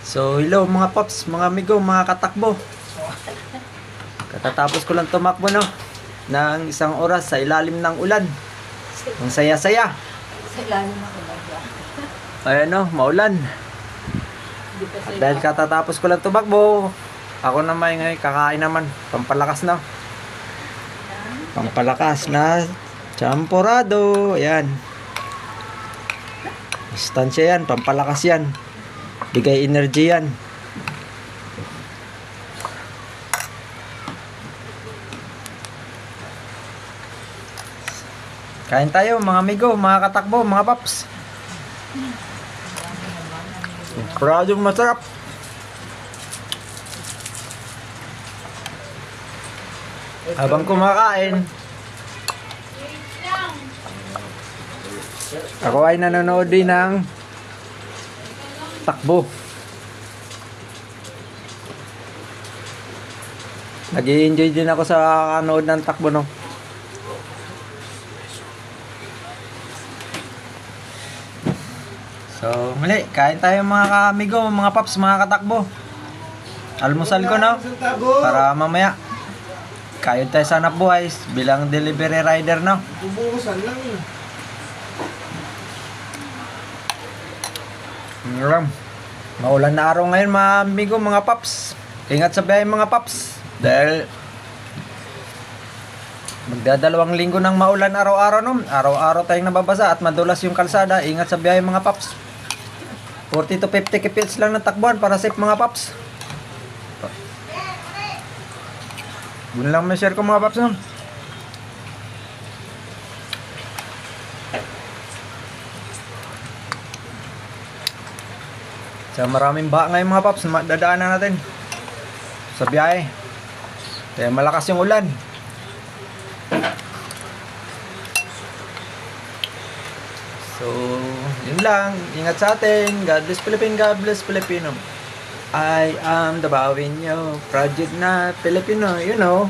So, hello mga paps, mga amigo, mga katakbo. Katatapos ko lang tumakbo, no, ng isang oras sa ilalim ng ulan. Ang saya-saya. Sa ilalim ako ba? Ayan, no, maulan. At dahil katatapos ko lang tumakbo, ako naman ngayon kakain naman. Pampalakas na. Pampalakas na champorado. Ayan. Distansya yan, pampalakas yan. Bigay energy yan. Kain tayo mga amigo, mga katakbo, mga paps. Pradyong masarap. Habang kumakain, ako ay nanonood din ng takbo. Nag-i-enjoy din ako sa kanood ng takbo, no. So, muli, kain tayo mga ka-amigo, mga paps, mga katakbo. Almusal ko, no, para mamaya kayod tayo sa hanap buhay bilang delivery rider, no. Bubuhusan lang yun. Maulan na araw ngayon mga amigo, mga paps. Ingat sa biyahe mga paps. Dahil magdadalawang linggo ng maulan araw-araw, no. Araw-araw tayong nababasa at madulas yung kalsada. Ingat sa biyahe mga paps. 40 to 50 kph lang ng takbuhan para safe mga paps. Yun lang may share ko mga paps, no. So, maraming baha ngayon mga paps, dadaanan natin sa biyahe. Kaya malakas yung ulan. So, yun lang. Ingat sa atin. God bless Philippines, God bless Filipino. I am the bawin nyo. Project na Filipino, you know.